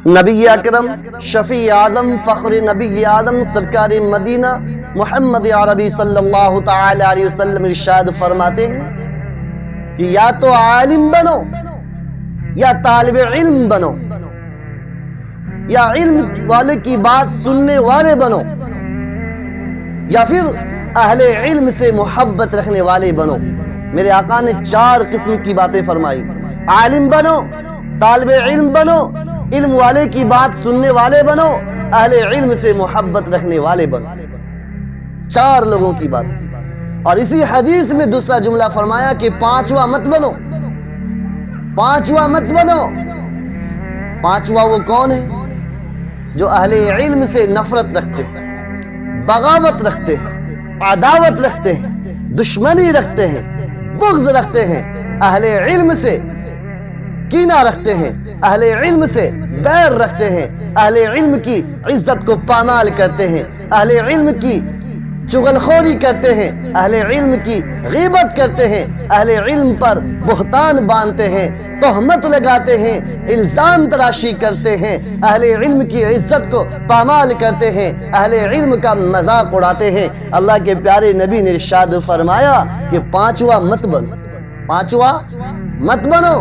نبی اکرم شفیع اعظم فخر نبی آدم سرکار مدینہ محمد عربی صلی اللہ تعالی علیہ وسلم ارشاد فرماتے ہیں کہ یا تو عالم بنو یا طالب علم بنو، یا علم والے کی بات سننے والے بنو، یا پھر اہل علم سے محبت رکھنے والے بنو۔ میرے آقا نے 4 قسم کی باتیں فرمائی، عالم بنو، طالب علم بنو، علم والے کی بات سننے والے بنو، اہل علم سے محبت رکھنے والے بنو۔ 4 لوگوں کی بات۔ اور اسی حدیث میں دوسرا جملہ فرمایا کہ 5واں مت بنو، 5واں مت بنو۔ 5واں وہ کون ہے؟ جو اہل علم سے نفرت رکھتے ہیں، بغاوت رکھتے ہیں، عداوت رکھتے ہیں، دشمنی رکھتے ہیں، بغض رکھتے ہیں، اہل علم سے کینہ رکھتے ہیں، اہل علم سے بیر رکھتے ہیں، اہل علم کی عزت کو پامال کرتے ہیں، اہل علم کی چغل خوری کرتے ہیں، اہل علم کی غیبت کرتے ہیں، اہل علم پر بہتان باندھتے ہیں، تہمت لگاتے ہیں، الزام تراشی کرتے ہیں، اہل علم کی عزت کو پامال کرتے ہیں، اہل علم کا مذاق اڑاتے ہیں۔ اللہ کے پیارے نبی نے ارشاد فرمایا کہ 5واں مت بنو، 5واں مت بنو۔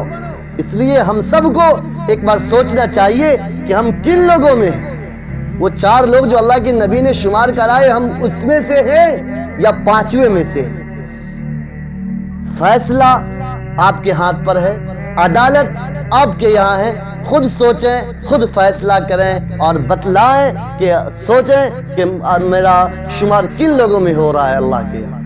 اس لیے ہم سب کو ایک بار سوچنا چاہیے کہ ہم کن لوگوں میں ہیں۔ وہ 4 لوگ جو اللہ کے نبی نے شمار کرائے، ہم اس میں سے ہیں یا 5ویں میں سے ہیں؟ فیصلہ آپ کے ہاتھ پر ہے، عدالت آپ کے یہاں ہے۔ خود سوچیں، خود فیصلہ کریں اور بتلائیں کہ سوچیں کہ میرا شمار کن لوگوں میں ہو رہا ہے اللہ کے یہاں۔